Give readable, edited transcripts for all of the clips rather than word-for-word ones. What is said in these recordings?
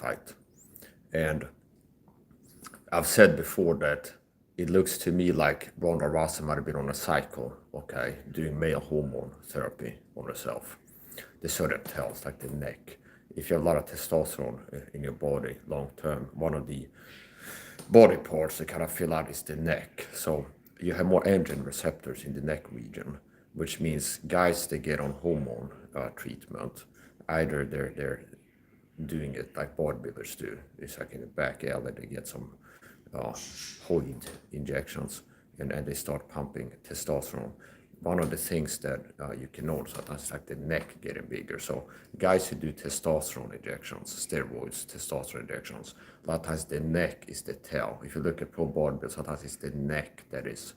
fight. And I've said before that it looks to me like Ronda Rousey might have been on a cycle, okay, doing male hormone therapy on herself. The certain tells, like the neck. If you have a lot of testosterone in your body long term, one of the body parts that kind of fill out is the neck. So you have more androgen receptors in the neck region, which means guys that get on hormone treatment, either they're doing it like bodybuilders do. It's like in the back alley, they get some Hoid injections and they start pumping testosterone. One of the things that you can notice is like the neck getting bigger. So guys who do testosterone injections, steroids, testosterone injections, a lot of times the neck is the tell. If you look at pro bodybuilders, sometimes it's the neck that is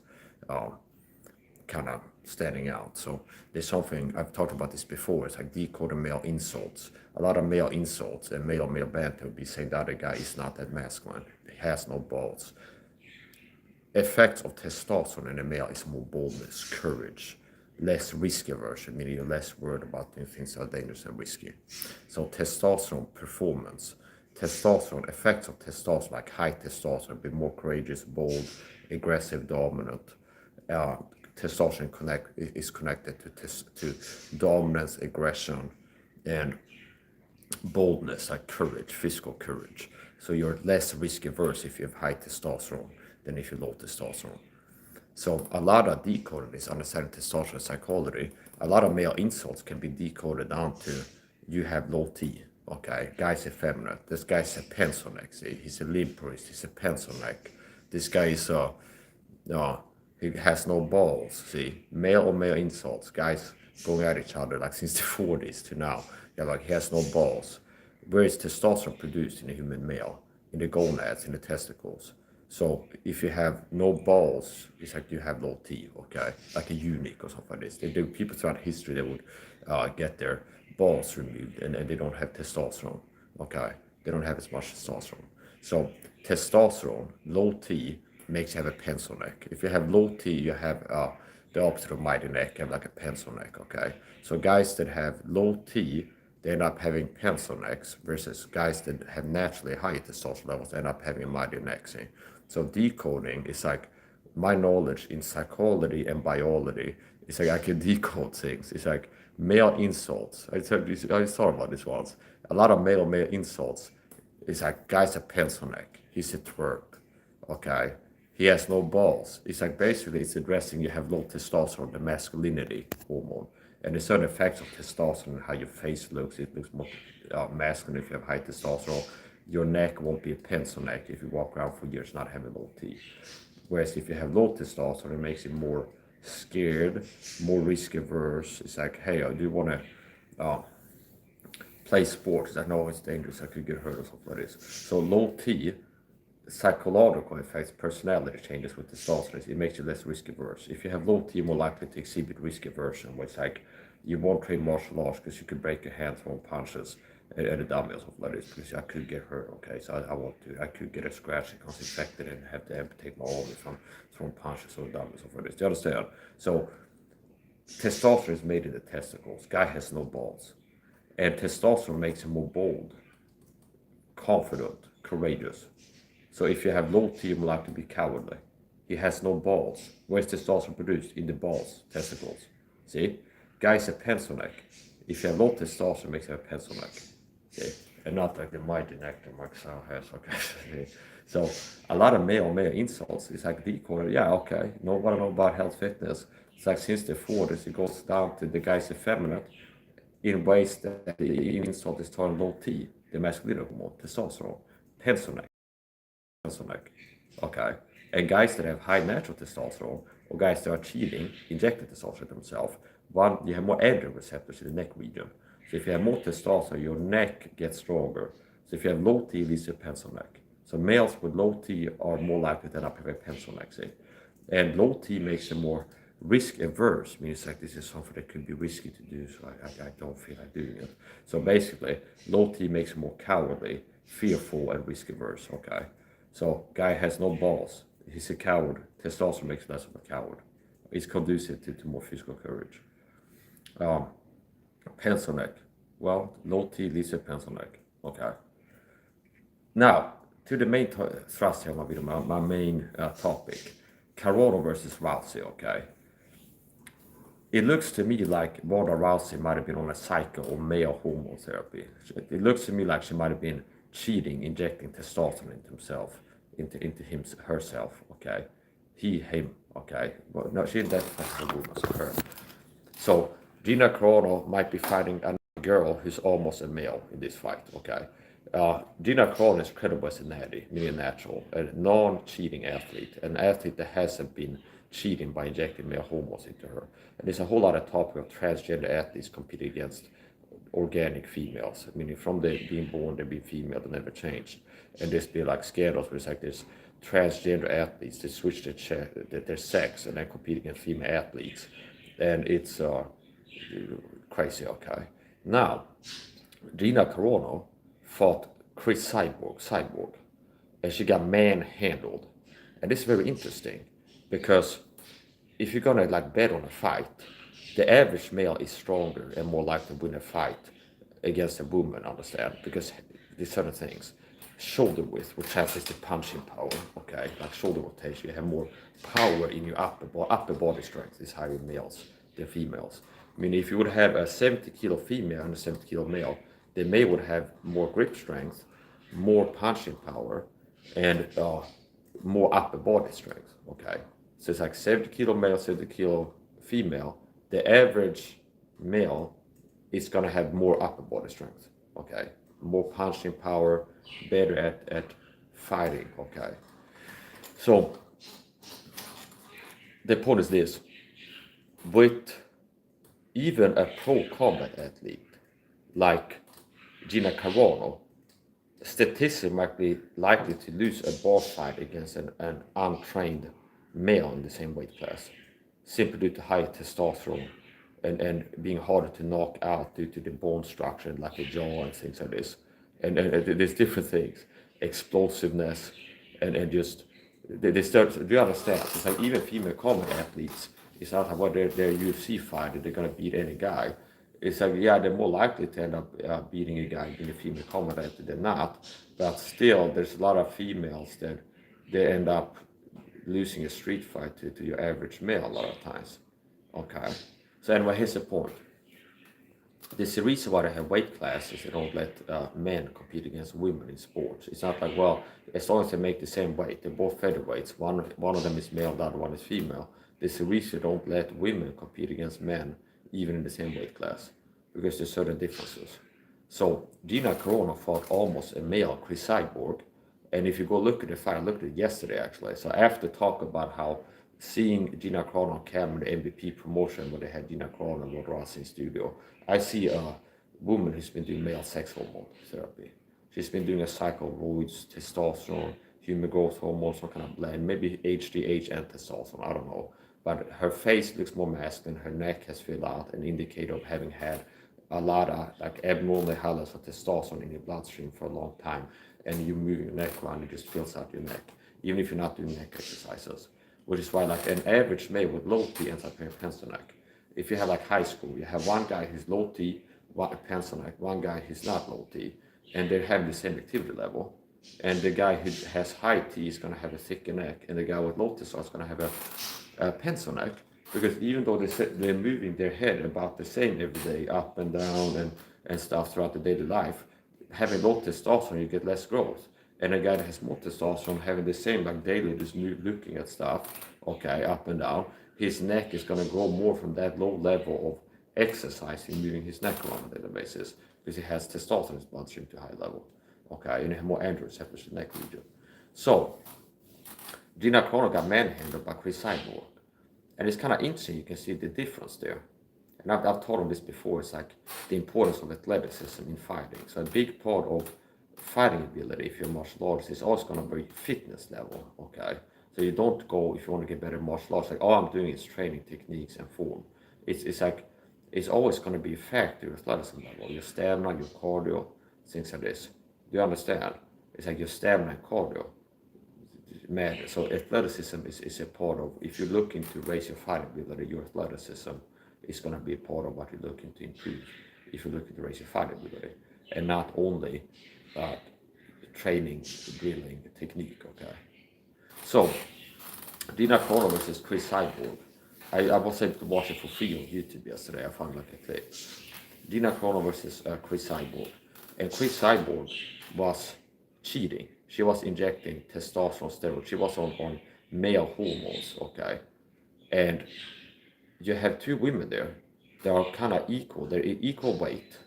kind of standing out. So there's something, I've talked about this before, it's like decoding male insults. A lot of male insults and male banter would be saying the other guy is not that masculine, he has no balls. Effects of testosterone in a male is more boldness, courage, less risk aversion, meaning you're less worried about doing things that are dangerous and risky. So testosterone performance, testosterone, effects of testosterone, like high testosterone, be more courageous, bold, aggressive, dominant. Testosterone is connected to dominance, aggression, and boldness, like courage, physical courage. So you're less risk averse if you have high testosterone than if you low testosterone. So a lot of decoding is understanding testosterone psychology. A lot of male insults can be decoded down to you have low T. Okay, guy's effeminate. This guy's a pencil neck. See, he's a limperist. He's a pencil neck. This guy is he has no balls. See, male on male insults. Guys going at each other like since the 40s to now. Yeah, like he has no balls. Where is testosterone produced in a human male? In the gonads, in the testicles. So if you have no balls, it's like you have low T, okay? Like a eunuch or something like this. They do people throughout history that would get their balls removed and they don't have testosterone, okay? They don't have as much testosterone. So testosterone, low T, makes you have a pencil neck. If you have low T, you have the opposite of mighty neck, you have like a pencil neck, okay? So guys that have low T, they end up having pencil necks versus guys that have naturally high testosterone levels end up having a mighty neck, see? So decoding is like my knowledge in psychology and biology. It's like I can decode things. It's like male insults. I thought about this once. A lot of male insults. It's like guy's a pencil neck. He's a twerp. Okay. He has no balls. It's like basically it's addressing you have low testosterone, the masculinity hormone. And there's certain effects of testosterone and how your face looks. It looks more masculine if you have high testosterone. Your neck won't be a pencil neck if you walk around for years not having low T. Whereas if you have low testosterone, it makes you more scared, more risk averse. It's like, hey, do you want to play sports? I know it's dangerous. I could get hurt or something like this. So low T, psychological effects, personality changes with testosterone. It makes you less risk averse. If you have low T, you're more likely to exhibit risk aversion, where it's like you won't train martial arts because you could break your hand throwing punches at a dummy or something like this because I could get hurt. Okay, so I want to. I could get a scratch that becomes infected and have to amputate my arm from throwing punches or dummies or something like this. Do you understand? So testosterone is made in the testicles. Guy has no balls, and testosterone makes him more bold, confident, courageous. So if you have low T, you're more likely to be cowardly. He has no balls. Where's testosterone produced? In the balls, testicles. See? Guy's a pencil neck. If you have low testosterone, it makes you a pencil neck. See? And not like the mighty neck that Mark SAHA has. Okay. So a lot of male insults is like decoded. Yeah, okay. Nobody know about health fitness. It's like since the 40s, it goes down to the guy's effeminate in ways that the insult is turned low T, the masculine hormone, testosterone, pencil neck. Okay. And guys that have high natural testosterone or guys that are cheating, injecting testosterone themselves, one, you have more androgen receptors in the neck region. So if you have more testosterone, your neck gets stronger. So if you have low T, it leads to a pencil neck. So males with low T are more likely to end up having a pencil neck, see? And low T makes them more risk averse, means like this is something that could be risky to do, so I don't feel like doing it. So basically, low T makes them more cowardly, fearful, and risk averse, okay? So guy has no balls. He's a coward. Testosterone makes less of a coward. It's conducive to more physical courage. Pencil neck. Well, low T leads to pencil neck. Okay. Now, to the main thrust here of my video, my main topic, carano versus rousey, okay? It looks to me like Ronda Rousey might have been on a cycle of male hormone therapy. It looks to me like she might have been cheating, injecting testosterone into himself, into him, herself, okay? Him, okay? But no, she identifies as a woman, so her. So Gina Carano might be fighting a girl who's almost a male in this fight, okay? Gina Carano is credible as a natty, meaning natural, a non-cheating athlete, an athlete that hasn't been cheating by injecting male hormones into her. And there's a whole lot of talk of transgender athletes competing against organic females, meaning from the being born, they being female, they never changed. And there's been like scandals where it's like this transgender athletes, they switch their sex and then compete against female athletes. And it's crazy, okay? Now, Gina Carano fought Chris Cyborg, and she got manhandled. And this is very interesting because if you're gonna like bet on a fight, the average male is stronger and more likely to win a fight against a woman, understand? Because these certain things. Shoulder width, which is the punching power, okay? Like shoulder rotation, you have more power in your upper body strength is higher in males than females. I mean, if you would have a 70 kilo female and a 70 kilo male, the male would have more grip strength, more punching power, and more upper body strength, okay? So it's like 70 kilo male, 70 kilo female. The average male is gonna have more upper body strength, okay? More punching power, better at fighting, okay? So the point is this, with even a pro combat athlete like Gina Carano, statistically might be likely to lose a bar fight against an untrained male in the same weight class, simply due to higher testosterone and being harder to knock out due to the bone structure, like a jaw and things like this. And there's different things, explosiveness, and just, they start, do you understand? It's like even female combat athletes, it's not like, well, they're UFC fighter, they're gonna beat any guy. It's like, yeah, they're more likely to end up beating a guy being a female combat athlete than not, but still, there's a lot of females that they end up losing a street fight to your average male a lot of times, okay? So anyway, here's the point. There's a reason why they have weight classes. They don't let men compete against women in sports. It's not like, well, as long as they make the same weight, they're both featherweights. One of them is male, the other one is female. There's a reason they don't let women compete against men, even in the same weight class, because there's certain differences. So Gina Carano fought almost a male Chris Cyborg, and if you go look at the fight, I looked at it yesterday actually. So after talk about how seeing Gina Carano on camera, the MVP promotion where they had Gina Carano and Ronda Rousey in studio, I see a woman who's been doing male sex hormone therapy. She's been doing a cycle of roids, testosterone, human growth hormone, some kind of blend, maybe HGH and testosterone, I don't know. But her face looks more masculine, her neck has filled out, an indicator of having had a lot of like abnormal levels of testosterone in your bloodstream for a long time, and you move your neck around, it just fills out your neck, even if you're not doing neck exercises. Which is why like an average male with low T ends up having pencil neck. If you have like high school, you have one guy who's low T, one pencil neck, one guy who's not low T, and they have the same activity level. And the guy who has high T is going to have a thicker neck, and the guy with low testosterone is going to have a pencil neck, because even though they're moving their head about the same every day, up and down and stuff throughout the daily life, having low testosterone, you get less growth. And a guy that has more testosterone having the same, like daily, just looking at stuff, okay, up and down, his neck is going to grow more from that low level of exercising, moving his neck around on a daily basis, because he has testosterone in his bloodstream to a high level, okay, and he has more androgen receptors in the neck region. So, Gina Carano got manhandled by Chris Cyborg. And it's kind of interesting, you can see the difference there. And I've told him this before, it's like the importance of athleticism in fighting. So a big part of fighting ability, if you're martial artist, is also going to be fitness level, okay? So you don't go, if you want to get better in martial arts, like all I'm doing is training techniques and form. It's like, it's always going to be a factor, your athleticism level, your stamina, your cardio, things like this. Do you understand? It's like your stamina and cardio matter. So athleticism is a part of, if you're looking to raise your fighting ability, your athleticism is going to be a part of what you're looking to improve if you're looking to raise your fighting ability. And not only training, drilling technique, okay? So, Gina Carano versus Chris Cyborg. I was able to watch it for free on YouTube yesterday. I found like a clip. Gina Carano versus Chris Cyborg. And Chris Cyborg was cheating. She was injecting testosterone steroids. She was on male hormones, okay? And you have two women there. They are kind of equal. They're equal weight,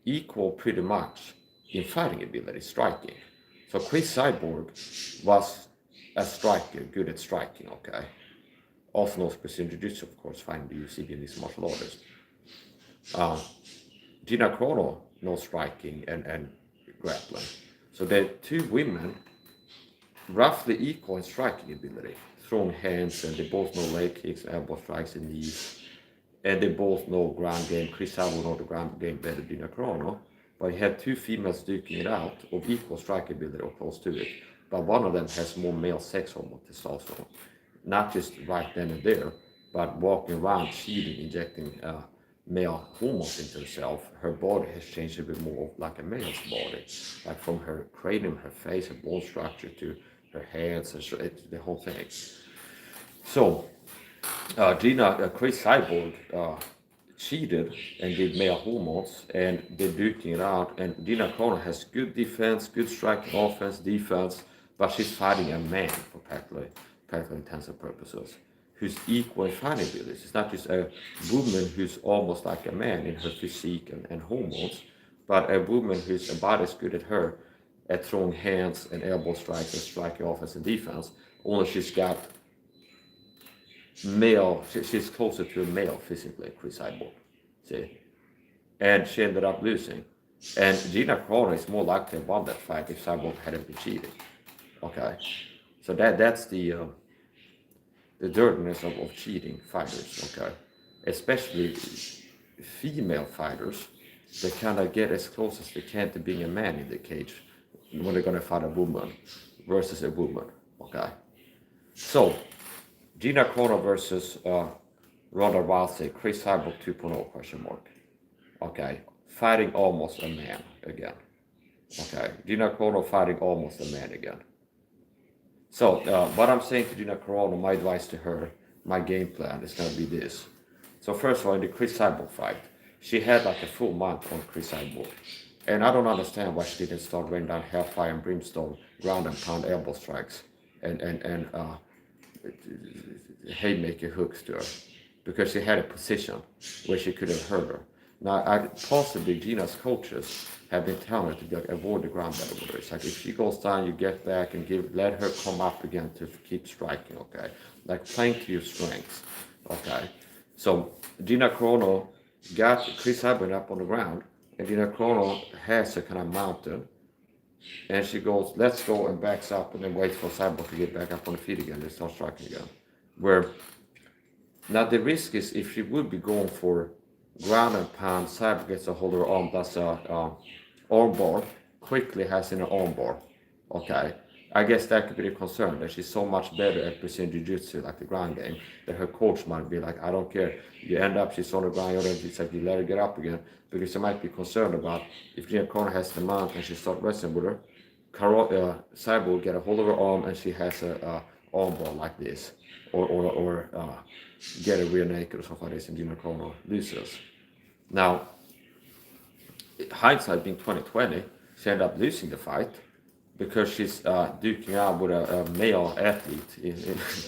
equal pretty much in fighting ability, striking. So Chris Cyborg was a striker, good at striking, okay? Also knows Brazilian Jiu-Jitsu, of course, finding the UC being these martial artists. Gina Carano knows striking and grappling. So they're two women roughly equal in striking ability, throwing hands, and they both know leg kicks, elbow strikes, and knees. And they both know ground game. Chris Cyborg knows the ground game better than Gina Carano. But you have two females duking it out of equal strike ability or close to it. But one of them has more male sex hormone testosterone. Not just right then and there, but walking around, cheating, injecting male hormones into herself. Her body has changed a bit more like a male's body. Like from her cranium, her face, her bone structure to her hands, and the whole thing. So, Chris Cyborg cheated and did male hormones, and they're duking it out. And Gina Carano has good defense, good striking, offense, defense, but she's fighting a man for practical intents and purposes, who's equal in fighting abilities. It's not just a woman who's almost like a man in her physique and hormones, but a woman who's about as good at her at throwing hands and elbow strikes and striking offense and defense, only she's got male, she's closer to a male physically, Chris Cyborg, see? And she ended up losing. And Gina Carano is more likely to have won that fight if Cyborg hadn't been cheating, okay? So that's the dirtiness of cheating fighters, okay? Especially female fighters, they kind of get as close as they can to being a man in the cage when they're going to fight a woman versus a woman, okay? So, Gina Carano versus Ronda Rousey, Chris Cyborg 2.0 question mark, okay? Fighting almost a man again, okay? Gina Carano fighting almost a man again. So, what I'm saying to Gina Carano, my advice to her, my game plan is going to be this. So first of all, in the Chris Cyborg fight, she had like a full month on Chris Cyborg. And I don't understand why she didn't start raining down hellfire and brimstone, ground and pound elbow strikes, and haymaker hooks to her. Because she had a position where she could have hurt her. Now, possibly Gina's coaches have been telling her to avoid the ground battle with her. It's like if she goes down, you get back and let her come up again to keep striking, okay? Like playing to your strengths, okay? So Gina Carano got Chris Cyborg up on the ground, and Gina Carano has a kind of mountain, and she goes, let's go, and backs up, and then waits for Cyborg to get back up on the feet again and start striking again. Where now the risk is if she would be going for ground and pound, Cyborg gets a hold of her arm, that's a arm bar, quickly has in an arm bar, okay? I guess that could be the concern, that she's so much better at Brazilian Jiu-Jitsu, like the ground game, that her coach might be like, I don't care. You end up, she's on the ground, and it's like, you let her get up again, because she might be concerned about if Gina Carano has the mount and she starts wrestling with her, Cyborg will get a hold of her arm and she has a arm bar like this, or get a rear naked or something like this, and Gina Carano loses. Now, hindsight being 2020, she ended up losing the fight because she's duking out with a male athlete,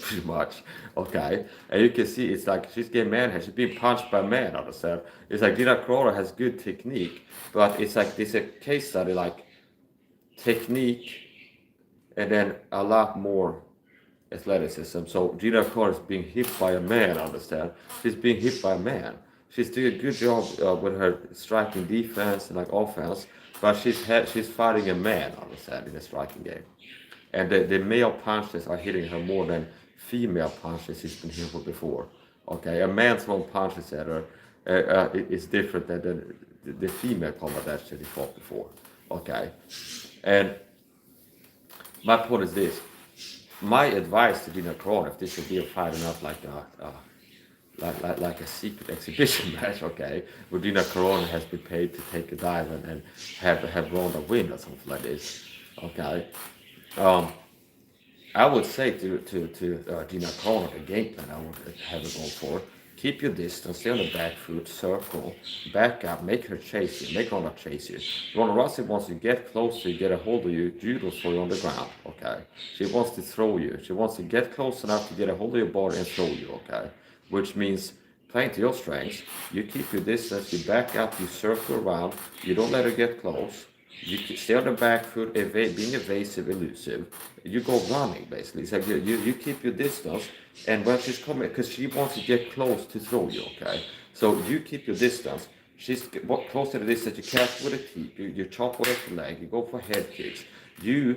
pretty much, okay? And you can see it's like she's getting manhandled. She's being punched by a man on herself. It's like Gina Carano has good technique, but it's like this a case study, like technique and then a lot more athleticism. So Gina Carano is being hit by a man, understand? She's being hit by a man. She's doing a good job with her striking defense and like offense, but she's fighting a man, understand, in the striking game. And the male punches are hitting her more than female punches she's been hit with before. Okay, a man throwing punches at her is different than the female combat that she fought before. Okay, and my point is this. My advice to Gina Carano, if this would be a fight and not like a secret exhibition match, okay, where Gina Carano has been paid to take a dive and have Ronda win or something like this. Okay. Um, I would say to Gina Carano, the game plan I would have her go for. Keep your distance, stay on the back foot, circle, back up, make her chase you, make her not chase you. Ronda Rousey wants to get close to you, get a hold of you, judo for you on the ground, okay? She wants to throw you. She wants to get close enough to get a hold of your body and throw you, okay? Which means playing to your strengths, you keep your distance, you back up, you circle around, you don't let her get close. You stay on the back foot, being evasive, elusive. You go running, basically. It's like you keep your distance, and when she's coming, because she wants to get close to throw you, okay? So you keep your distance. She's close to the distance, you catch with a teep, you chop with the leg, you go for head kicks. You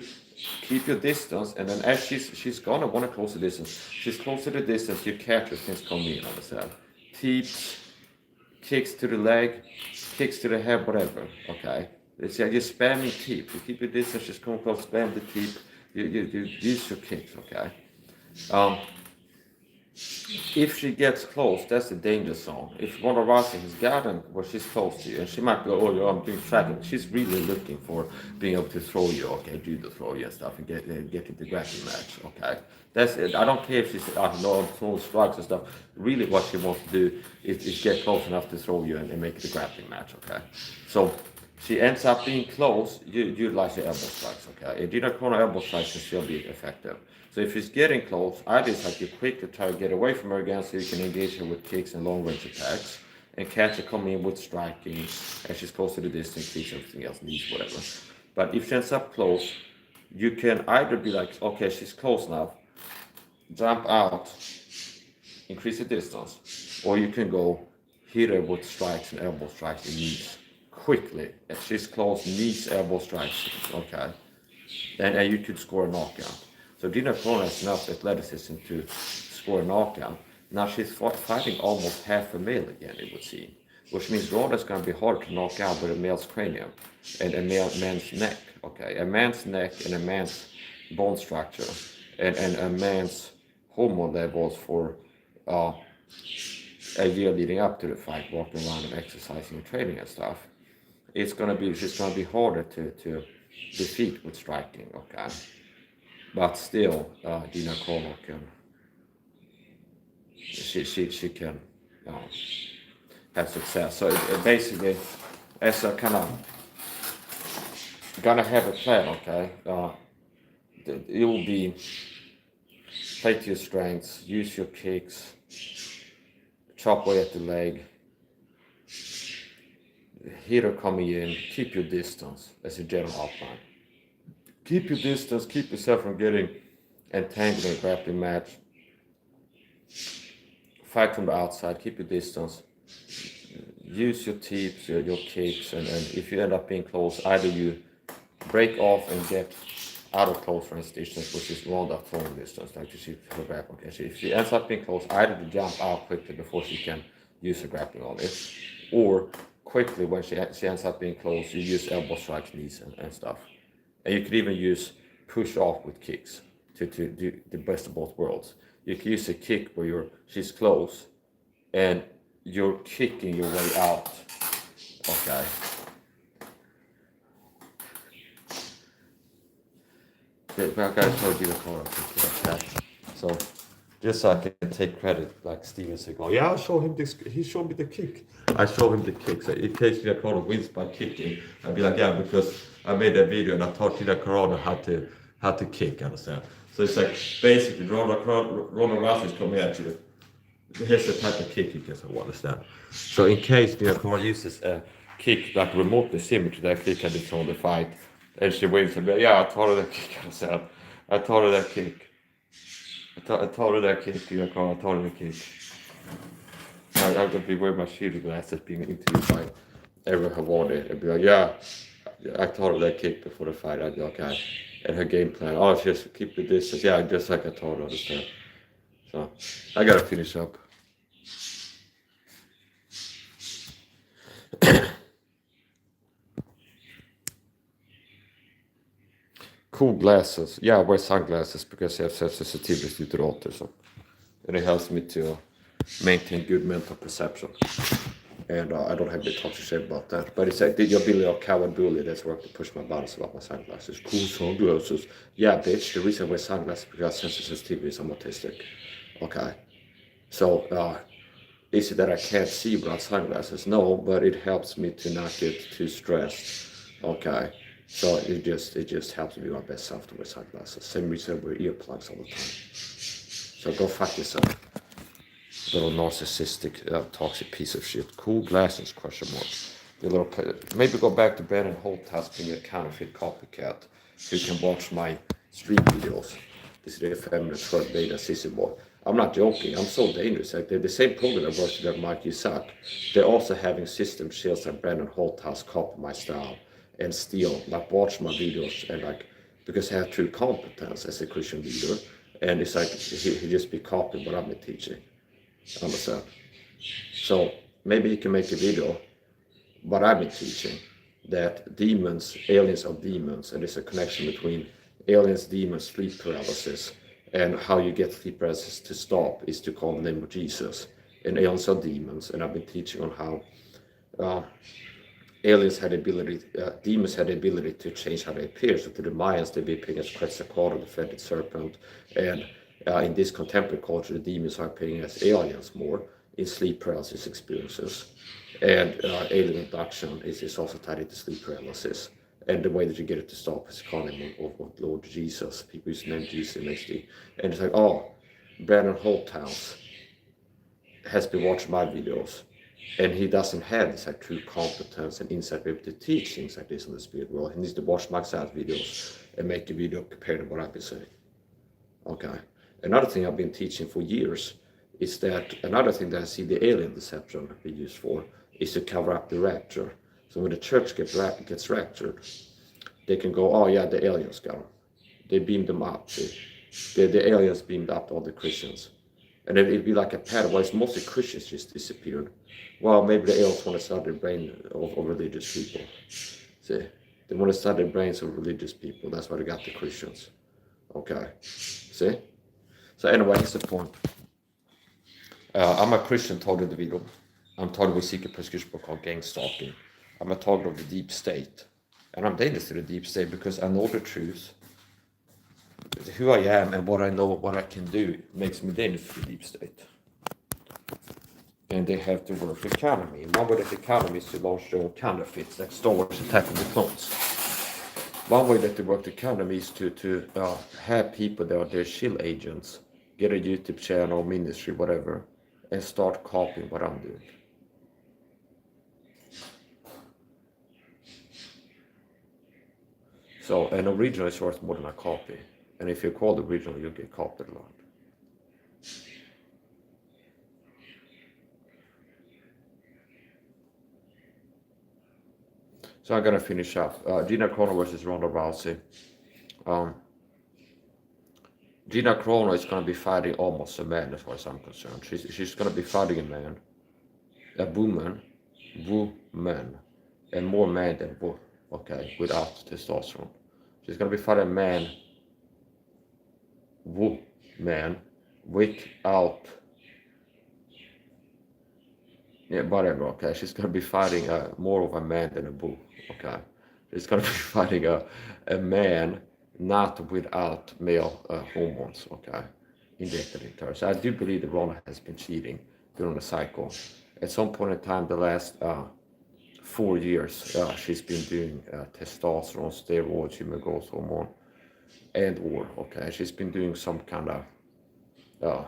keep your distance, and then as she's gonna want to close the distance, she's close to the distance, you catch her since coming in on the cell. Teeps, kicks to the leg, kicks to the head, whatever, okay? It's like you're spamming teep. You keep your distance, just come close, spam the teep. You use your kicks, okay? If she gets close, that's the danger zone. If Ronda Rousey has gotten where she's close to you, and she might go, oh, I'm doing tracking. She's really looking for being able to throw you, okay, judo throw you and stuff, and get into grappling match, okay? That's it. I don't care if she's, I don't know, throwing strikes and stuff. Really, what she wants to do is get close enough to throw you and make it a grappling match, okay? So she ends up being close, you utilize your elbow strikes, okay? If you don't corner elbow strikes, can still be effective. So if she's getting close, either it's like you're quick to try to get away from her again so you can engage her with kicks and long range attacks, and catch her coming in with striking, and she's close to the distance, kicks, everything else, knees, whatever. But if she ends up close, you can either be like, okay, she's close enough, jump out, increase the distance, or you can go hit her with strikes and elbow strikes and knees quickly. If she's close, knees, elbow strikes, okay? And you could score a knockout. So Gina Carano has enough athleticism to score a knockout. Now she's fighting almost half a male again, it would seem. Which means Ronda's going to be hard to knock out with a male's cranium and a man's neck, okay? A man's neck and a man's bone structure and a man's hormone levels for a year leading up to the fight, walking around and exercising and training and stuff. She's gonna be harder to defeat with striking, okay? But still, Gina Carano can, she can have success. So it basically, as a kind of gonna have a plan, okay? It will be play to your strengths, use your kicks, chop away at the leg, hit her coming in, keep your distance as a general outline. Keep your distance, keep yourself from getting entangled in a grappling match. Fight from the outside, keep your distance. Use your teeps, your kicks, and if you end up being close, either you break off and get out of close range distance, which is Ronda throwing distance, like you see her grappling. Okay, so if she ends up being close, either to jump out quickly before she can use her grappling on it, or quickly when she ends up being close, you use elbow strikes, knees, and stuff. And you could even use push off with kicks to do the best of both worlds. You can use a kick where she's close and you're kicking your way out. Okay. But I told you the corner like that. So just so I can take credit, like Steven Seagal. Yeah, I'll show him this. He showed me the kick. I show him the kick. So in case Gina Carano wins by kicking, I'd be like, yeah, because I made that video and I taught Gina Carano how to kick. Understand? So it's like basically Ronda Rousey's coming at you. Here's the type of kick you can understand. So in case Gina Carano uses a kick like remotely similar to that kick I did on the fight, and she wins, and be like, yeah, I taught her that kick. Understand? I taught her that kick. I told her that kick, Gina Carano. I told her the kick. I'm going to be wearing my shooting glasses being interviewed by everyone who won it and be like, yeah, I told her that kick before the fight. I'd be like, okay. And her game plan, oh, just keep the distance. Yeah, just like I told her. Understand? So I got to finish up. Cool glasses. Yeah, I wear sunglasses because I have sensitivity to the water. So. And it helps me to maintain good mental perception. And I don't have the talk to say about that. But it's like the ability of coward bully that's worked to push my buttons about my sunglasses. Cool sunglasses. Yeah, bitch, the reason I wear sunglasses is because sensitivity is I'm autistic. Okay. So, is it that I can't see without sunglasses? No, but it helps me to not get too stressed. Okay. So it just helps me be my best self to wear sunglasses. Same reason I wear earplugs all the time. So go fuck yourself. Little narcissistic, toxic piece of shit. Cool glasses, question mark. The little, maybe go back to Ben and Holthouse being a counterfeit copycat who can watch my stream videos. This is the effeminate short beta sissy boy. I'm not joking, I'm so dangerous. Like they're the same program that works with Mike you suck. They're also having system shields like Brandon Holthouse copy my style and steal, like watch my videos and like, because I have true competence as a Christian leader. And it's like he just be copying what I've been teaching. Understand? So maybe you can make a video what I've been teaching, that demons, aliens are demons, and there's a connection between aliens, demons, sleep paralysis, and how you get sleep paralysis to stop is to call the name of Jesus. And aliens are demons, and I've been teaching on how aliens had the ability, demons had the ability to change how they appear. So to the Mayans, they be appearing as Quetzalcoatl, the fetid serpent, and in this contemporary culture, the demons are appearing as aliens more in sleep paralysis experiences. And alien abduction is also tied into sleep paralysis. And the way that you get it to stop is calling name of Lord Jesus. People use the name Jesus in HD. And it's like, oh, Brandon Holthouse has been watching my videos. And he doesn't have this like true competence and insight to be able to teach things like this in the spirit world. He needs to watch my side videos and make a video compared to what I've been saying. Okay. Another thing I've been teaching for years is that another thing that I see the alien deception be used for is to cover up the rapture. So when the church gets raptured, they can go, oh yeah, the aliens got them. They beamed them up. The aliens beamed up all the Christians. And it'd be like a pattern. Well, it's mostly Christians just disappeared. Well, maybe the aliens want to study the brain of religious people. See, they want to study the brains of religious people. That's why they got the Christians. Okay, see? So anyway, here's the point. I'm a Christian target of the video. I'm targeted with secret prescription book called gang stalking. I'm a target of the deep state. And I'm dangerous to the deep state because I know the truth. Who I am and what I know, what I can do, makes me dangerous to the deep state. And they have to work with counter me. One way that they counter me is to launch their own counterfeits, like Star Wars Attack of the Clones. One way that they work to counter me is to have people that are their shield agents, get a YouTube channel, ministry, whatever, and start copying what I'm doing. So an original is worth more than a copy. And if you call the original, you'll get copied a lot. So I'm gonna finish up. Gina Carano versus Ronda Rousey. Gina Carano is gonna be fighting almost a man as far as I'm concerned. She's gonna be fighting a man, a woman, and more man than woman. Okay, without testosterone. She's gonna be fighting a man, woman, without. Yeah, whatever. Okay, she's gonna be fighting more of a man than a bull. Okay, she's gonna be fighting a man not without male hormones. Okay, injected into her. So I do believe that Rona has been cheating during the cycle. At some point in time, the last 4 years, she's been doing testosterone, steroids, human growth hormone, and okay, she's been doing some kind of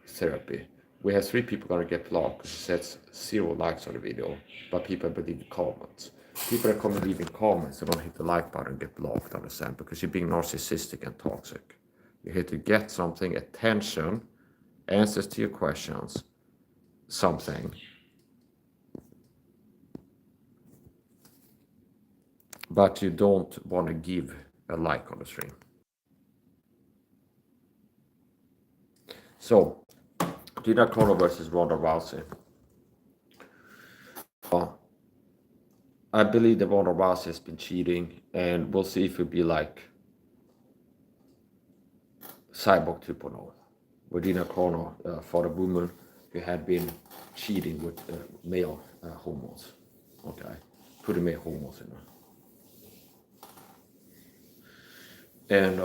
therapy. We have 3 people gonna get blocked because it says 0 likes on the video, but people believe the comments. People that come and leave in comments, they're gonna hit the like button and get blocked, understand? Because you're being narcissistic and toxic. You're here to get something, attention, answers to your questions, something. But you don't want to give a like on the stream. So, Gina Carano versus Ronda Rousey. I believe that Ronda Rousey has been cheating, and we'll see if it'll be like Cyborg 2.0, where Gina Carano fought a woman who had been cheating with male homos. Okay, putting male homos in there. And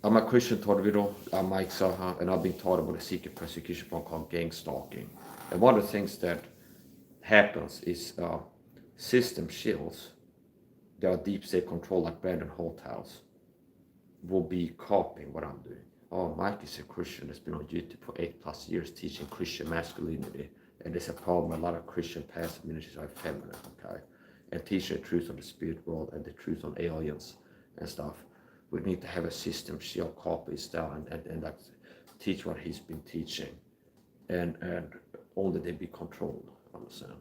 I'm a Christian taught video. I'm Mike SAHA, and I've been taught about a secret persecution program called gang stalking. And one of the things that happens is system shields that are deep state control, like Brandon Holthouse, will be copying what I'm doing. Oh, Mike is a Christian that's been on YouTube for 8+ years teaching Christian masculinity. And there's a problem, a lot of Christian pastor ministries are feminine, okay? And teaching the truth on the spirit world and the truth on aliens and stuff. We need to have a system shield copies down and like teach what he's been teaching. And only they be controlled, understand?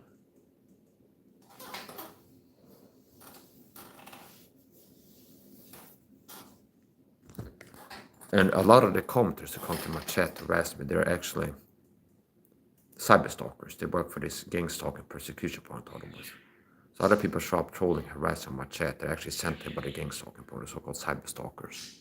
And a lot of the commenters who come to my chat to harass me, they're actually cyber stalkers. They work for this gang stalking persecution point autonomous. So other people show up trolling, harassing my chat. They're actually sent here by the gang stalking point, the so-called cyber stalkers.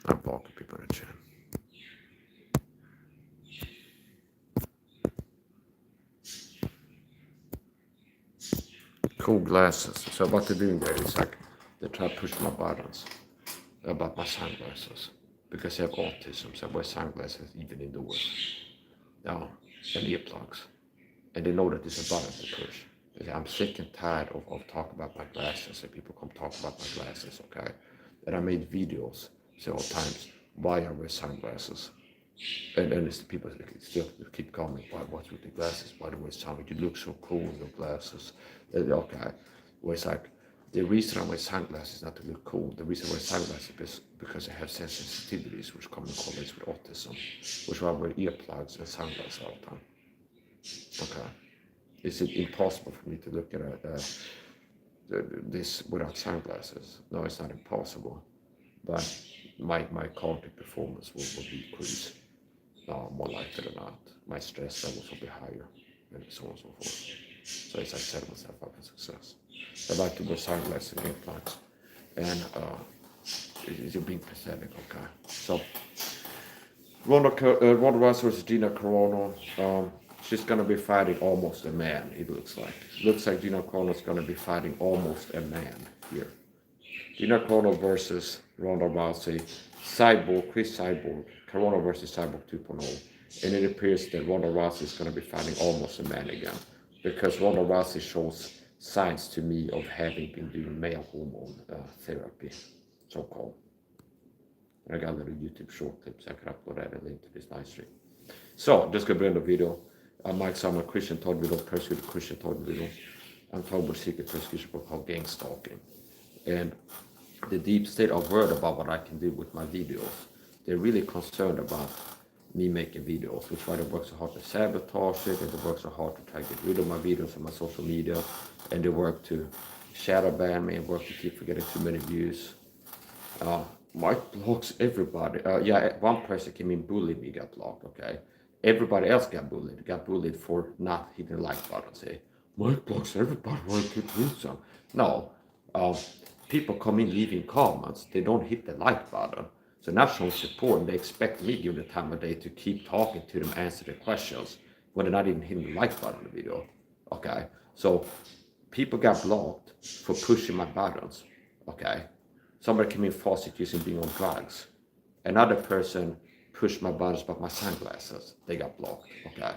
I'm blocking people in the chat. Cool glasses. So what they're doing there is like they try to push my buttons about my sunglasses because I have autism, so I wear sunglasses even indoors. And earplugs. And they know that there's a button to push. I'm sick and tired of talking about my glasses, and people come talk about my glasses, okay? And I made videos several times why I wear sunglasses. And it's the people that still keep coming, what's with the glasses? Why do you wear sunglasses? You look so cool in your glasses. Okay. Well, it's like, the reason I wear sunglasses is not to look cool. The reason I wear sunglasses is because I have sensitivities which come in correlates with autism, which is why I wear earplugs and sunglasses all the time. Okay. Is it impossible for me to look at this without sunglasses? No, it's not impossible. But my cognitive performance will decrease. More likely than not. My stress levels will be higher, and so on and so forth. So it's like setting myself up for success. I like to wear sunglasses and earplugs, and you're being pathetic, okay? So, Ronda Rousey versus Gina Carano. She's gonna be fighting almost a man. It looks like. Looks like Gina Carano's gonna be fighting almost a man here. Gina Carano versus Ronda Rousey, Cyborg, Chris Cyborg, Carano versus Cyborg 2.0. And it appears that Ronda Rousey is going to be fighting almost a man again. Because Ronda Rousey shows signs to me of having been doing male hormone therapy, so-called. I got a little YouTube short clips. I can upload that and link to this live stream. So, just going to end the video. Mike Summer, Christian taught video, persecuted Christian taught video. I'm talking about secret persecution called gang stalking. And the deep state are worried about what I can do with my videos. They're really concerned about me making videos, which is why they work so hard to sabotage it, and they work so hard to try to get rid of my videos on my social media, and they work to shadow ban me and work to keep getting too many views. Mike blocks everybody. Yeah, one person came in, bullied me, got blocked, okay? Everybody else got bullied for not hitting the like button. Say, Mike blocks everybody, why can't you do some? No. People come in leaving comments, they don't hit the like button. So not showing support, and they expect me, given the time of day, to keep talking to them, answer their questions, when they're not even hitting the like button on the video. Okay? So people got blocked for pushing my buttons. Okay? Somebody came in false accusing being on drugs. Another person pushed my buttons about my sunglasses. They got blocked. Okay?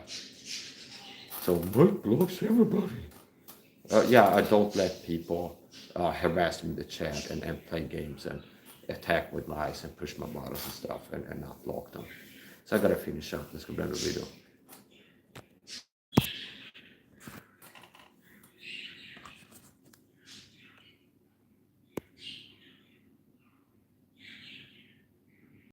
So Mike blocks everybody. Yeah, I don't let people harass me in the chat and play games and attack with lies and push my buttons and stuff and not block them. So I gotta finish up. Let's go back to the video.